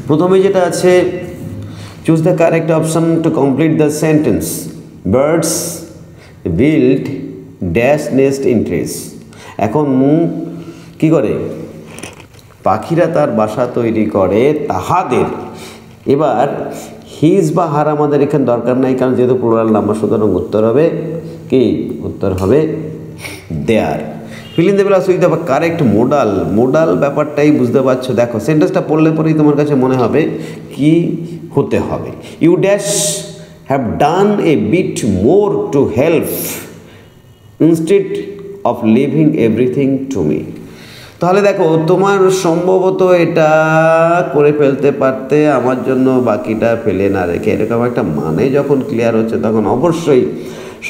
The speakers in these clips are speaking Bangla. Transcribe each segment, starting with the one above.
প্রথমে যেটা আছে, choose the correct option to complete the sentence. Birds build dash nest in trees. এখন কি করে? পাখিরা তার বাসা তৈরি করে তাহাদের। এবার হিজ বা হার আমাদের এখানে দরকার নাই, কারণ যেহেতু প্লুরাল নাম্বার, সুতরাং উত্তর হবে কি? উত্তর হবে there. Fill in the blanks with the correct modal. Modal ব্যাপারটাই বুঝতে পারছো। দেখো সেন্টেন্সটা পড়লে পরেই তোমার কাছে মনে হবে কি হতে হবে। You dash have done a bit more to help instead of leaving everything to me. তাহলে দেখো তোমার সম্ভবত এটা করে ফেলতে পারতে, আমার জন্য বাকিটা ফেলে না রেখে, এরকম একটা মানে যখন ক্লিয়ার হচ্ছে তখন অবশ্যই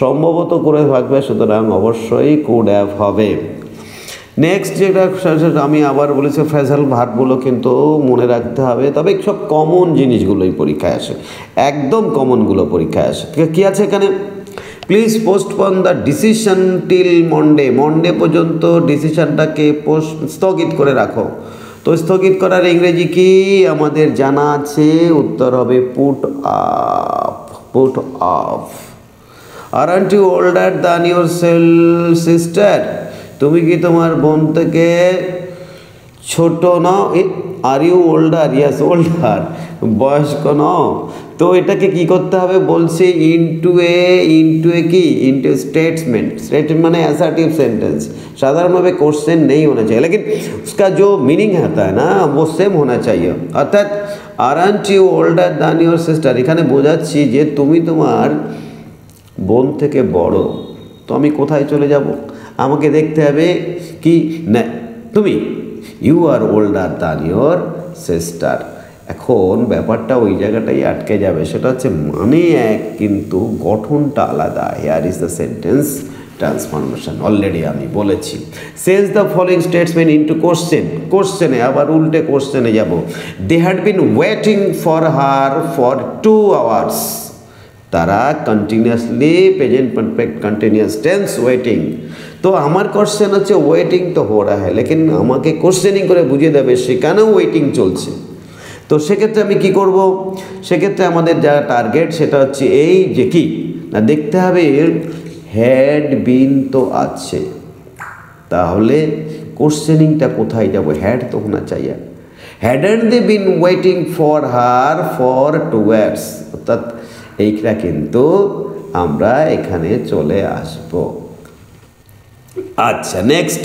সম্ভবত করে থাকবে, সুতরাং অবশ্যই কুড হ্যাভ হবে। নেক্সট যেটা আমি আবার বলেছি, ফ্রেজাল ভার্বগুলো কিন্তু মনে রাখতে হবে, তবে সব কমন জিনিসগুলোই পরীক্ষায় আসে, একদম কমনগুলো পরীক্ষায় আসে। কী আছে এখানে? Please postpone the decision till Monday. Monday পর্যন্ত ডিসিশনটাকে স্থগিত করে রাখো। তো স্থগিত করার ইংরেজি কি আমাদের জানা আছে, উত্তর হবে put up. Put up. Aren't you older than your sister? তুমি কি তোমার বোন থেকে ছোট নও? Are you older? Yes older, বয়স্ক নও। তো এটাকে কি করতে হবে বলছে, ইনটু এ কি, ইনটু स्टेटमेंट। स्टेटमेंट माने असर्टिव सेंटेंस। साधारणভাবে क्वेश्चन नहीं होना चाहिए, लेकिन उसका जो मीनिंग आता है ना वो सेम होना चाहिए। अर्थात aren't you older than your sister, এখানে বোঝাচ্ছি যে তুমি তোমার বোন থেকে বড়, তো আমি কোথায় চলে যাব? আমাকে দেখতে হবে কি না, তুমি you are older than your sister. এখন ব্যাপারটা ওই জায়গাটাই আটকে যাবে, সেটা হচ্ছে মানে এক কিন্তু গঠনটা আলাদা। Here is the sentence transformation, already আমি বলেছি। Change the following statement into question. কোশ্চেনে আবার উল্টে কোশ্চেনে যাব। They had been waiting for her for 2 hours। তারা continuously, present perfect continuous tense, waiting. তো আমার কোশ্চেন হচ্ছে ওয়েটিং তো হো রা হ্যায়, লেকিন আমাকে কোশ্চেনিং করে বুঝিয়ে দেবে সেখানেও ওয়েটিং চলছে। তো সেক্ষেত্রে আমি কি করব? সেক্ষেত্রে আমাদের যা টার্গেট সেটা হচ্ছে এই যে কি না, দেখতে হবে হ্যাড বিন তো আছে, তাহলে কোশ্চেনিংটা কোথায় যাব? হ্যাড তো হোনা চাইয়ে। Hadn't they been waiting for her for 2 hours, অর্থাৎ এইটা কিন্তু আমরা এখানে চলে আসব। আচ্ছা, নেক্সট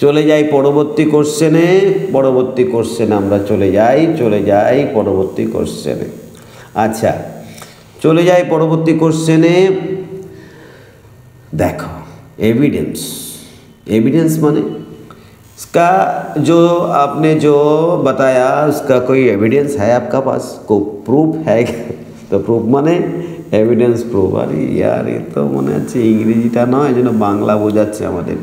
চলে যাই পরবর্তী কোশ্চেনে। পরবর্তী কোশ্চেনে আমরা চলে যাই পরবর্তী কোশ্চেনে। আচ্ছা, চলে যাই পরবর্তী কোশ্চেনে। देखो एविडेंस। एविडेंस माने इसका जो आपने जो बताया उसका कोई एविडेंस है आपका पास, को प्रूफ है? तो प्रूफ माने एविडेंस प्रूफ। अरे यार ये तो মনে হচ্ছে ইংরেজিটা নয়, যেন বাংলা বোঝাচ্ছে আমাদের।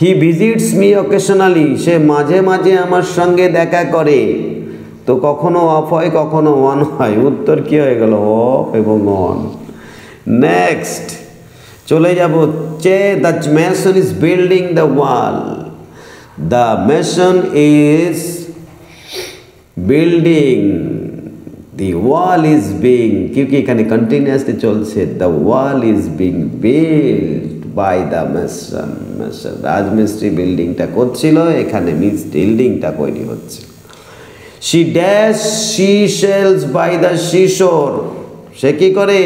হি ভিজিটস মি অকেশনালি, সে মাঝে মাঝে আমার সঙ্গে দেখা করে। তো কখনো অফ হয় কখনো অন হয়, উত্তর কি হয়ে গেল? অফ এবং অন। নেক্সট চলে যাব, চে the Mason is building the wall. The Mason is building the wall is being, क्योंकि এখানে কন্টিনিউয়াসলি চলছে, the wall is being built by the mason। রাজমিস্ত্রি বিল্ডিংটা করছিল, এখানে মিন্স বিল্ডিংটা তৈরি হচ্ছে। she dash she sells by the seashore, সে কি করে?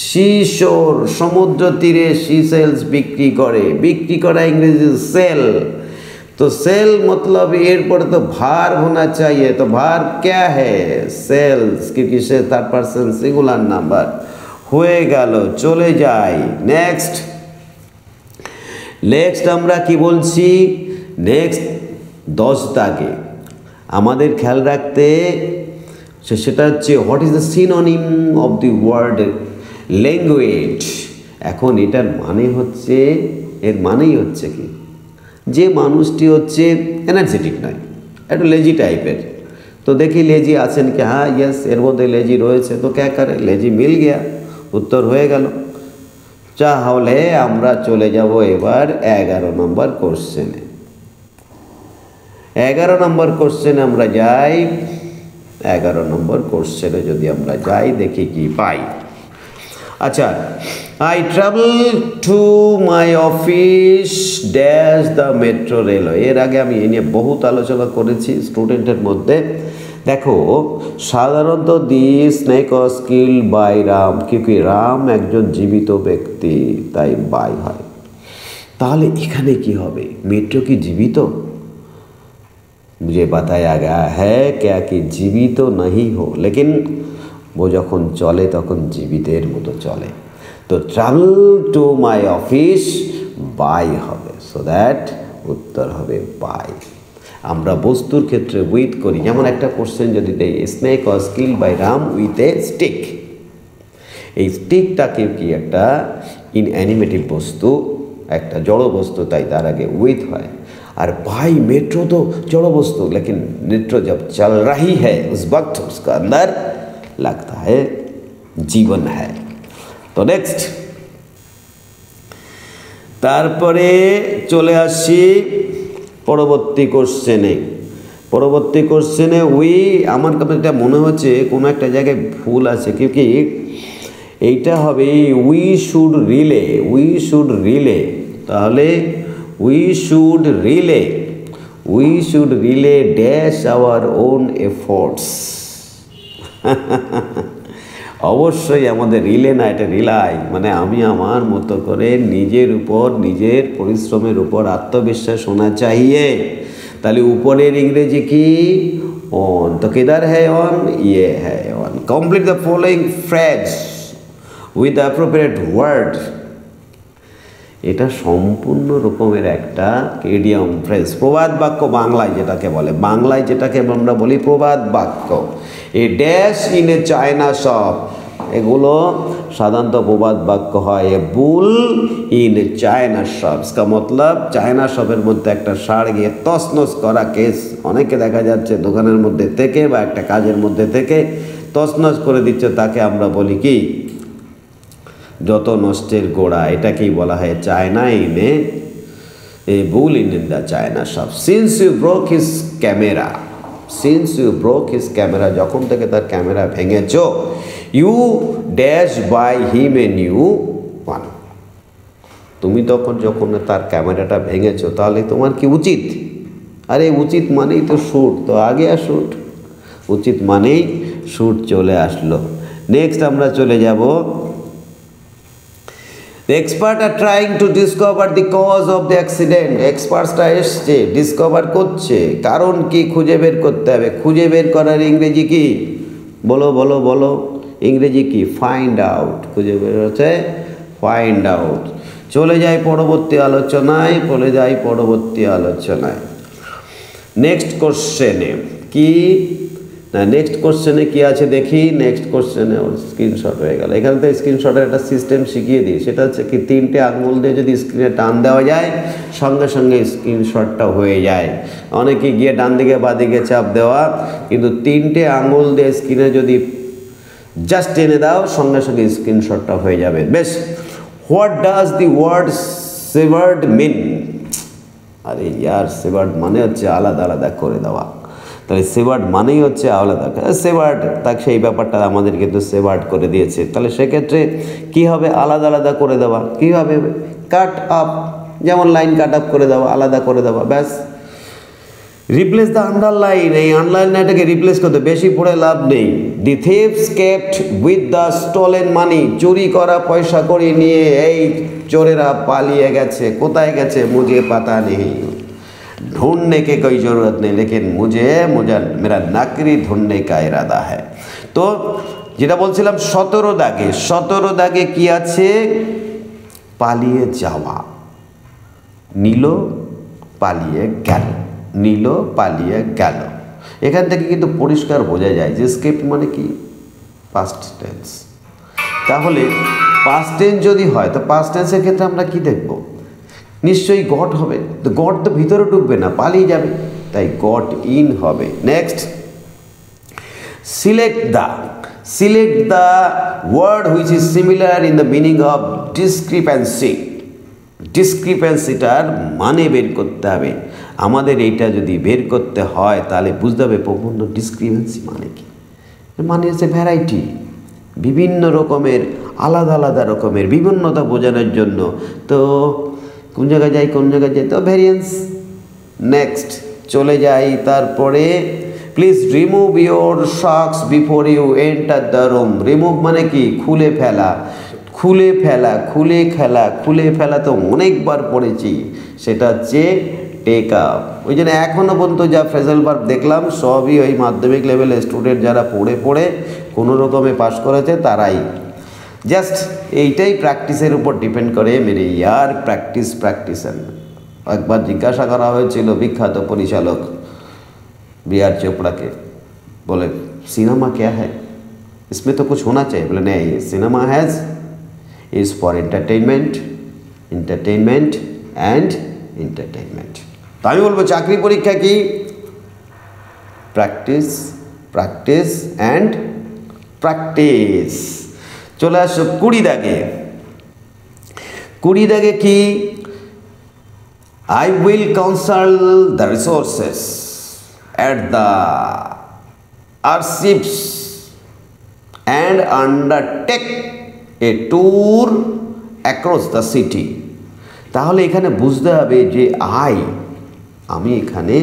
seashore, সমুদ্র তীরে she sells বিক্রি করে। বিক্রি করা ইংরেজি সেল। तो सेल मतलब एयरपोर्ट तो भार होना चाहिए, तो भार क्या है? सेल्स, क्योंकि से 3rd person सिंगुलर नंबर हुए गেল। চলে যাই নেক্সট। নেক্সট আমরা কি বলছি? নেক্সট 10 দাগে আমাদের খেয়াল রাখতে, সেটা হচ্ছে what is the synonym of the word language. এখন এটার মানে হচ্ছে, এর মানেই হচ্ছে কি, যে মানুষটি হচ্ছে এনার্জেটিক নয়, একটু লেজি টাইপের। তো দেখি লেজি আছেন কি? হ্যাঁ ইয়েস, এর মধ্যে লেজি রয়েছে। তো ক্যা করে? লেজি মিল গিয়া, উত্তর হয়ে গেল। তাহলে আমরা চলে যাব এবার 11 নম্বর কোশ্চেনে। 11 নম্বর কোশ্চেনে আমরা যাই। 11 নম্বর কোশ্চেনে যদি আমরা যাই দেখি কি পাই। আচ্ছা, I travel to my office dash the metro railway. এর আগে আমি এ নিয়ে বহুত আলোচনা করেছি স্টুডেন্টের মধ্যে। দেখো, সাধারণত the snake was killed by Ram, কিউকি রাম একজন জীবিত ব্যক্তি, তাই বাই হয়। তাহলে এখানে কি হবে? মেট্রো কি জীবিত? मुझे बताया गया है क्या कि জীবিত नहीं हो, लेकिन वो যখন চলে তখন জীবিতের মতো চলে। তো travel to my office by হবে, সো দ্যাট উত্তর হবে বাই। আমরা বস্তুর ক্ষেত্রে উইথ করি, যেমন একটা কোশ্চেন যদি দেই, snake was killed by Ram with a stick. এই স্টিকটাকে কি একটা ইনঅ্যানিমেটিভ বস্তু, একটা জড় বস্তু, তাই তার আগে উইথ হয়। और भाई मेट्रो तो जड़ वस्तु, लेकिन मेट्रो जब चल रही है उस वक्त उसका अंदर लगता है जीवन है। तो नेक्स्ट तारपरे चले आसि परवर्ती कोश्चेने। परवर्ती कोश्चेने उई आमार काছে এটা মনে হচ্ছে কোনো একটা জায়গায় ভুল আছে, क्योंकि এইটা হবে we should relay. We should relay, তাহলে we should relay dash our own efforts। অবশ্যই আমাদের রিলে না, এটা রিলাই, মানে আমি আমার মতো করে নিজের উপর, নিজের পরিশ্রমের উপর আত্মবিশ্বাস होना चाहिए। তাহলে উপরের ইংরেজি কি? অন। তো কিধার है অন? ये है on. Complete the following phrase with the appropriate word. এটা সম্পূর্ণ রকমের একটা ইডিয়ম ফ্রেজ, প্রবাদ বাক্য বাংলায় যেটাকে বলে, বাংলায় যেটাকে আমরা বলি প্রবাদ বাক্য। এই dash in a China shop, এগুলো সাধারণত প্রবাদ বাক্য হয়। এ bull in a China shop, इसका मतलब চায়না শপের মধ্যে একটা ষাঁড় গিয়ে তছনছ করা কেস। অনেকে দেখা যাচ্ছে দোকানের মধ্যে থেকে বা একটা কাজের মধ্যে থেকে তছনছ করে দিচ্ছে, তাকে আমরা বলি কি? যত নষ্টের গোড়া। এটাকেই বলা হয় চায়না ইনে a bull in the china shop. Since you broke his camera, since you broke his camera, যখন থেকে তার ক্যামেরা ভেঙেছ, you dash by him a new one. তুমি যখন তার ক্যামেরাটা ভেঙেছ, তাহলে তোমার কি উচিত? আরে উচিত মানেই তো শ্যুট, তো আগে আর শ্যুট, উচিত মানেই শ্যুট চলে আসলো। নেক্সট আমরা চলে যাব, The experts are trying to discover the cause of the accident। এক্সপার্টসরা এসছে, ডিসকভার করছে, কারণ কি খুঁজে বের করতে হবে। খুঁজে বের করার ইংরেজি কি? বলো বলো বলো, ইংরেজি কি? Find out. খুঁজে বের হচ্ছে ফাইন্ড আউট। চলে যাই পরবর্তী আলোচনায়, নেক্সট কোশ্চেনে কি না, নেক্সট কোশ্চেনে কি আছে দেখি। নেক্সট কোশ্চেনে ওর স্ক্রিনশট হয়ে গেল। এখানে তো স্ক্রিনশটের একটা সিস্টেম শিখিয়ে দিই, সেটা হচ্ছে কি 3টে আঙুল দিয়ে যদি স্ক্রিনে টান দেওয়া যায়, সঙ্গে সঙ্গে স্ক্রিনশটটা হয়ে যায়। অনেকে গিয়ে ডান দিকে বা দিকে চাপ দেওয়া, কিন্তু 3টে আঙুল দিয়ে স্ক্রিনে যদি জাস্ট টেনে দাও, সঙ্গে সঙ্গে স্ক্রিনশটটা হয়ে যাবে। বেশ, হোয়াট ডাজ দি ওয়ার্ড সেভার্ড মিন? আরে ইয়ার, সেভার্ড মানে হচ্ছে আলাদা আলাদা করে দেওয়া। তাহলে সেভার্ড মানেই হচ্ছে আলাদা। সেভার্ড, তাকে সেই ব্যাপারটা আমাদের কিন্তু সেভার্ড করে দিয়েছে। তাহলে সেক্ষেত্রে কী হবে? আলাদা আলাদা করে দেওয়া। কীভাবে? কাট আপ, যেমন লাইন কাট আপ করে দেওয়া, আলাদা করে দেওয়া, ব্যাস। রিপ্লেস দ্য আন্ডারলাইন, এই আন্ডারলাইনটাকে রিপ্লেস করতে বেশি পড়ে লাভ নেই। দি থিফস কেপ্ট উইথ দ্য স্টলেন মানি, চুরি করা পয়সা করি নিয়ে এই চোরেরা পালিয়ে গেছে। কোথায় গেছে? মুঝে পাতা নেই। ढूंढने की कोई ज़रूरत नहीं, लेकिन मुझे मेरा नौकरी ढूंढने का इरादा है। तो যেটা বলছিলাম 17 দাগে কি আছে? পালিয়ে যাওয়া। নীল পালিয়ে গেল, নীল পালিয়ে গেল। এখান থেকে কিন্তু পরিষ্কার বোঝা যায় যে স্কেপ্ট মানে কি? Past tense. তাহলে পাস্ট টেন্স যদি হয়, তো পাস্ট টেন্সের ক্ষেত্রে আমরা কি দেখব? নিশ্চয়ই গট হবে। তো গট তো ভিতরে ঢুকবে না, পালিয়ে যাবে, তাই গট ইন হবে। Next, select the word which is similar in the meaning of discrepancy. ডিসক্রিপেন্সিটার মানে বের করতে হবে। আমাদের এইটা যদি বের করতে হয় তাহলে বুঝতে হবে প্রপূর্ণ ডিসক্রিমিনেন্সি মানে কি। মানে হচ্ছে ভ্যারাইটি, বিভিন্ন রকমের আলাদা আলাদা রকমের বিভিন্নতা বোঝানোর জন্য। তো কোন জায়গায় যাই কোন জায়গায় যাই, তো ভ্যারিয়েন্স। নেক্সট চলে যাই, তারপরে please remove your socks before you enter the room. Remove মানে কি? খুলে ফেলা, খুলে ফেলা, খুলে খেলা, খুলে ফেলা তো অনেকবার পড়েছি, সেটা হচ্ছে টেক আপ। ওই জন্য এখনও পর্যন্ত যা ফ্রেজাল ভার্ব দেখলাম সবই ওই মাধ্যমিক লেভেলের স্টুডেন্ট যারা পড়ে পড়ে কোনো রকমে পাস করেছে তারাই। জাস্ট এইটাই প্র্যাকটিসের উপর ডিপেন্ড করে মেরে ইয়ার, প্র্যাকটিস প্র্যাকটিস। একবার জিজ্ঞাসা করা হয়েছিল বিখ্যাত পরিচালক বি.আর. চোপড়াকে, बोले सिनेमा क्या है, इसमें तो कुछ होना चाहिए। बोले नहीं, cinema has is for entertainment, entertainment and entertainment. तो আমি বলবো চাকরি পরীক্ষা কি? Practice, practice and practice. চলে আসো 20 দাগে। 20 দাগে কি? I will consult the resources at the archives and undertake a tour across the city। তাহলে এখানে বুঝতে হবে যে আমি এখানে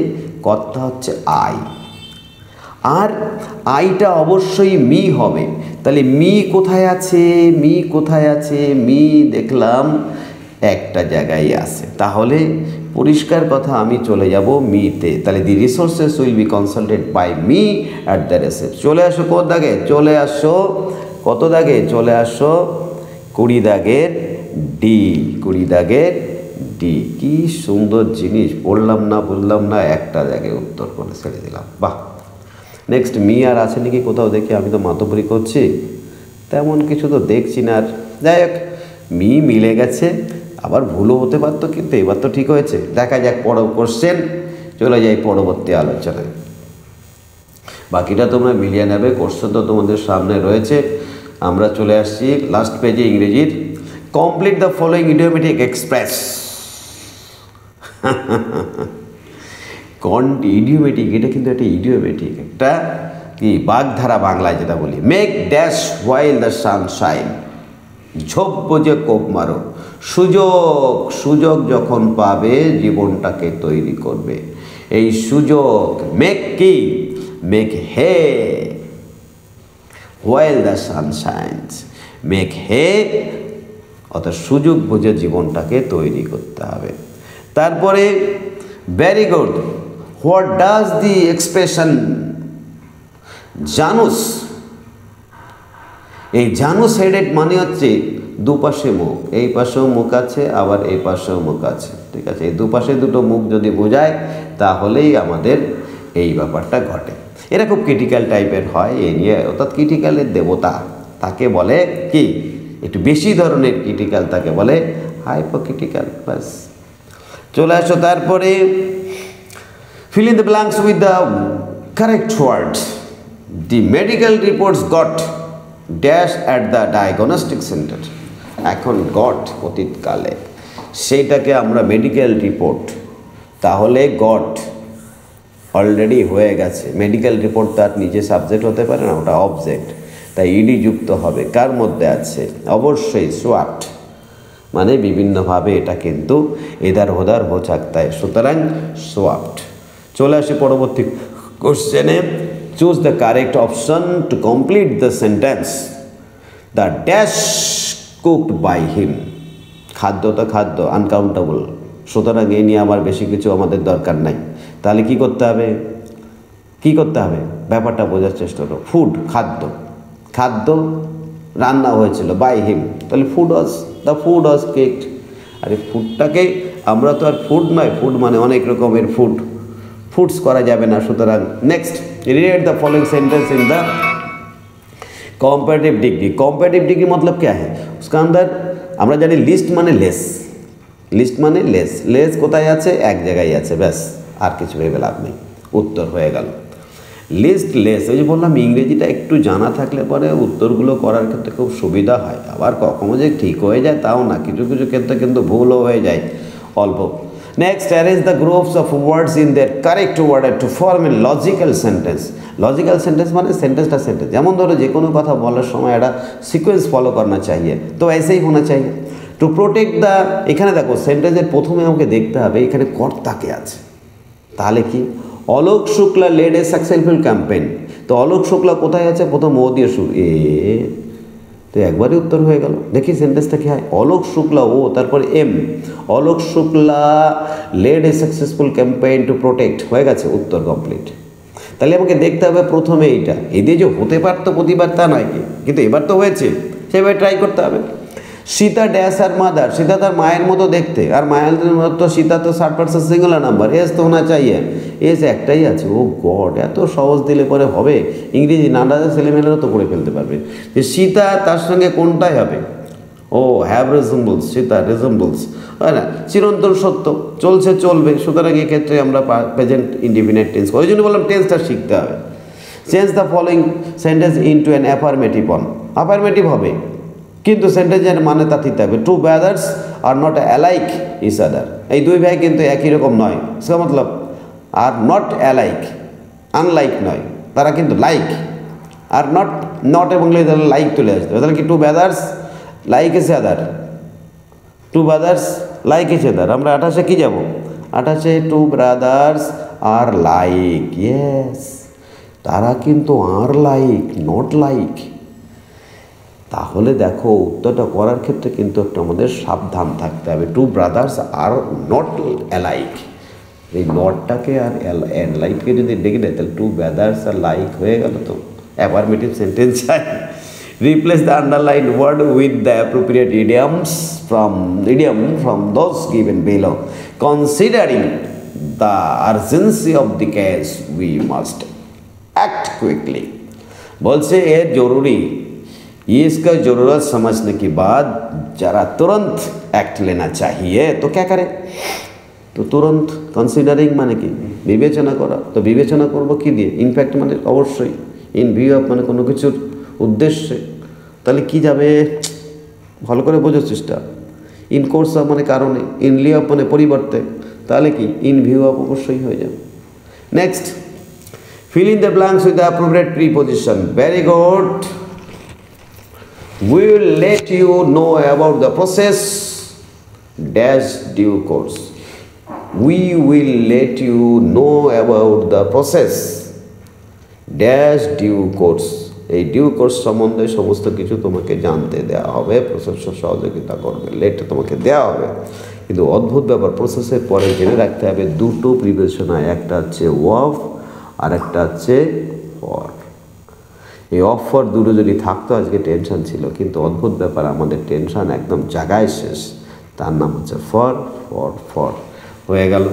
কথা হচ্ছে আই, আর আইটা অবশ্যই মি হবে। তাহলে মি কোথায় আছে? মি কোথায় আছে? মি দেখলাম একটা জায়গায় আছে, তাহলে পরিষ্কার কথা আমি চলে যাব মিতে। তাহলে the resources will be consulted by me at the receipt. চলে আসো কত দাগে? চলে আসো কত দাগে? চলে আসো 20 দাগের ডি। 20 দাগের ডি। কি সুন্দর জিনিস, বললাম না বললাম না, একটা জায়গায় উত্তর করে ছেড়ে দিলাম। বাহ। নেক্সট মি আর আছে নাকি কোথাও দেখি? আমি তো মাতব্বরি করছি, তেমন কিছু তো দেখছি না। আর যাই হোক, মি মিলে গেছে, আবার ভুলও হতে পারতো, কিন্তু এবার তো ঠিক হয়েছে। দেখা যাক কোশ্চেন। চলে যাই পরবর্তী আলোচনায়। বাকিটা তোমরা মিলিয়ে নেবে, কোশ্চেন তো তোমাদের সামনে রয়েছে। আমরা চলে আসছি লাস্ট পেজে ইংরেজির। Complete the following idiomatic express. Idiomatic, এটা কিন্তু একটা ইডিওমেটিক, একটা কি বাগধারা বাংলায় যেটা বলি। Make dash while the Sunshine, ঝোপ বোঝে কোপ মারো। সুযোগ, সুযোগ যখন পাবে জীবনটাকে তৈরি করবে। এই সুযোগ মেক কি? Make hay while the sun shines. Make hay, অর্থাৎ সুযোগ বুঝে জীবনটাকে তৈরি করতে হবে। তারপরে very good. What does the expression Janus? এই জানুস হেডেড মানে হচ্ছে দুপাশে মুখ, এই পাশেও মুখ আছে আবার এই পাশেও মুখ আছে, ঠিক আছে। এই দুপাশে দুটো মুখ যদি বোঝায় তাহলেই আমাদের এই ব্যাপারটা ঘটে। এরা খুব ক্রিটিক্যাল টাইপের হয়, এই নিয়ে, অর্থাৎ ক্রিটিক্যালের দেবতা তাকে বলে কি? একটু বেশি ধরনের ক্রিটিক্যাল তাকে বলে হাইপোক্রিটিক্যাল। ব্যাস, চলে আসো তারপরে fill in the blanks with the correct words. The medical reports got dash at the diagnostic center. এখন গট অতীতকালে, সেইটাকে আমরা মেডিকেল রিপোর্ট, তাহলে গট অলরেডি হয়ে গেছে। মেডিকেল রিপোর্ট তার নিজে সাবজেক্ট হতে পারে না, ওটা অবজেক্ট, তাই ইডি যুক্ত হবে। কার মধ্যে আছে? অবশ্যই সোয়াট, মানে বিভিন্নভাবে এটা কিন্তু এদার ওদার হো सकता है, সুতরাং সোয়াট। চলে আসি পরবর্তী কোশ্চেনে। Choose the correct option to complete the sentence. The dash cooked by him. খাদ্য তো খাদ্য, আনকাউন্টেবল, সুতরাং এই নিয়ে আমার বেশি কিছু আমাদের দরকার নাই। তাহলে কি করতে হবে? কি করতে হবে? ব্যাপারটা বোঝার চেষ্টা করো। ফুড, খাদ্য, খাদ্য রান্না হয়েছিল বাই হিম, তাহলে food was, the food was cooked. আর এই ফুডটাকে আমরা তো আর ফুড নয়, ফুড মানে অনেক রকমের ফুড, ফুডস করা যাবে না। সুতরাং next, read the following sentence in the comparative degree. Comparative degree मतलब क्या है? उसका अंदर আমরা জানি লিস্ট মানে লেস, লিস্ট মানে লেস, লেস কোথায় আছে? এক জায়গায় আছে, ব্যাস, আর কিছু ভেবে লাভ নেই, উত্তর হয়ে গেল। লিস্ট লেস, ওই যে বললাম ইংরেজিটা একটু জানা থাকলে পরে উত্তরগুলো করার ক্ষেত্রে খুব সুবিধা হয়। আবার কখনো যে ঠিক হয়ে যায় তাও না, কিছু কিছু ক্ষেত্রে কিন্তু ভুলও হয়ে যায় অল্প। Next, arrange the groups of words in their correct order to form a logical sentence. Logical sentence माने sentence का sentence. যেমন ধরো যে কোনো কথা বলার সময় একটা সিকোয়েন্স ফলো করনা चाहिए, তো ऐसे ही होना चाहिए. টু প্রোটেক্ট দ্য, এখানে দেখো সেন্টেন্সের প্রথমে আমাকে দেখতে হবে এখানে কর্তা কে আছে, তাহলে কি Alok Shukla led a successful campaign, তো অলোক শুক্লা কোথায় আছে, প্রথম ও দিয়ে শুরু, তো একবারই উত্তর হয়ে গেল। দেখি সেন্টেন্সটা কি হয়, অলোক শুক্লা ও তারপরে um, Alok Shukla led a successful campaign to protect, হয়ে গেছে, উত্তর কমপ্লিট। তাহলে আমাকে দেখতে হবে প্রথমে এইটা, এদের যে হতে পারতো প্রতিবার তা নয় কি, কিন্তু এবার তো হয়েছে, সেভাবে ট্রাই করতে হবে। সীতা ড্যাশ আর মাদার, সীতা তার মায়ের মতো দেখতে, আর মায়ের মতো সীতা তো 60% সিঙ্গুলার নাম্বার, এস তো হোনা চাইয়ে, এস একটাই আছে। ও গড, এত সহজ দিলে পরে হবে, ইংরেজি নানা ছেলেমেয়েরা তো করে ফেলতে পারবে। যে সীতা তার সঙ্গে কোনটাই হবে, ও হ্যাভ রেজেম্বলস, সীতা রেজেম্বলস, হয় না, চিরন্তন সত্য, চলছে চলবে, সুতরাং এক্ষেত্রে আমরা প্রেজেন্ট ইনডিফিনিট টেন্স, ওই জন্য বললাম টেন্সটা শিখতে হবে। Change the following sentence into an affirmative form, affirmative হবে কিন্তু সেন্টেন্সের মানে তা দিতে হবে। Two brothers are not alike each other, এই দুই ভাই কিন্তু একই রকম নয়, সে মতলব আর নট অ্যালাইক, আনলাইক নয়, তারা কিন্তু লাইক, আর নট, নট এবং লাইক চলে আসতে হবে। তাহলে কি two brothers like each other, two brothers like each other. আমরা 28-এ কি যাব, 28-এ টু ব্রাদার্স আর লাইক, ইয়েস, তারা কিন্তু আর লাইক, নট লাইক। তাহলে দেখো উত্তরটা করার ক্ষেত্রে কিন্তু একটু আমাদের সাবধান থাকতে হবে। Two brothers are not alike, এই নটটাকে আর অ্যালাইককে যদি ডেকে দেয় তাহলে টু ব্রাদার্স আর লাইক হয়ে গেল, তো অ্যাফার্মেটিভ সেন্টেন্স চাই। Replace the underline word with the appropriate idiom from those given below, considering the urgency of the case we must act quickly. বলছে এর জরুরি, इसका ज़रूरत समझने के बाद जरा तुरंत एक्ट लेना चाहिए, तो क्या करें, तो तुरंत कंसिडारिंग माने कि विवेचना करा, तो विवेचना करब कि दिए, इनफैक्ट माने अवश्य इन ভিউ অফ মানে কোনো কিছুর উদ্দেশ্যে, তাহলে কি যাবে ভালো করে বোঝার চেষ্টা। ইন কোর্স অফ মানে কারণে, ইন লিউ অফ মানে পরিবর্তে, তাহলে কি ইন ভিউ অফ অবশ্যই হয়ে যাবে। Next, feel in the blanks with the appropriate preposition, very good. We will let you know about the process dash due course. We will let you know about the process dash due course. এই ডিউ কোর্স সম্বন্ধে সমস্ত কিছু তোমাকে জানতে দেওয়া হবে, প্রসেসর সহযোগিতা করবে, লেট তোমাকে দেওয়া হবে। কিন্তু অদ্ভুত ব্যাপার, প্রসেসের পরে জেনে রাখতে হবে দুটো প্রিপোজিশন, একটা হচ্ছে ওয়াফ আর একটা হচ্ছে ফর। এই অফ ফর দুটো যদি থাকতো আজকে টেনশন ছিল, কিন্তু অদ্ভুত ব্যাপার আমাদের টেনশন একদম জায়গায় শেষ, তার নাম হচ্ছে ফর, ফর, ফর হয়ে গেল,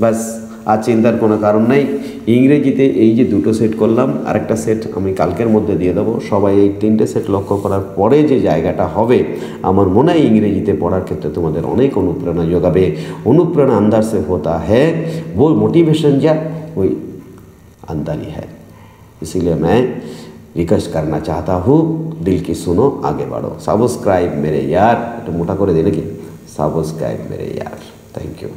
ব্যাস। আর চিন্তার কোনো কারণ নেই। ইংরেজিতে এই যে দুটো সেট করলাম, আরেকটা সেট আমি কালকের মধ্যে দিয়ে দেবো। সবাই এই 3টে সেট লক্ষ্য করার পরে যে জায়গাটা হবে, আমার মনে হয় ইংরেজিতে পড়ার ক্ষেত্রে তোমাদের অনেক অনুপ্রেরণা যোগাবে। অনুপ্রেরণা अंदर से होता है, वो मोटिवेशन जा वही अंदर ही है। इसीलिए मैं रिक्वेस्ट करना चाहता हूँ, दिल की सुनो, आगे बढ़ो। सब्सक्राइब मेरे यार, तो मोटा करे देने की, सब्सक्राइब मेरे यार। Thank you.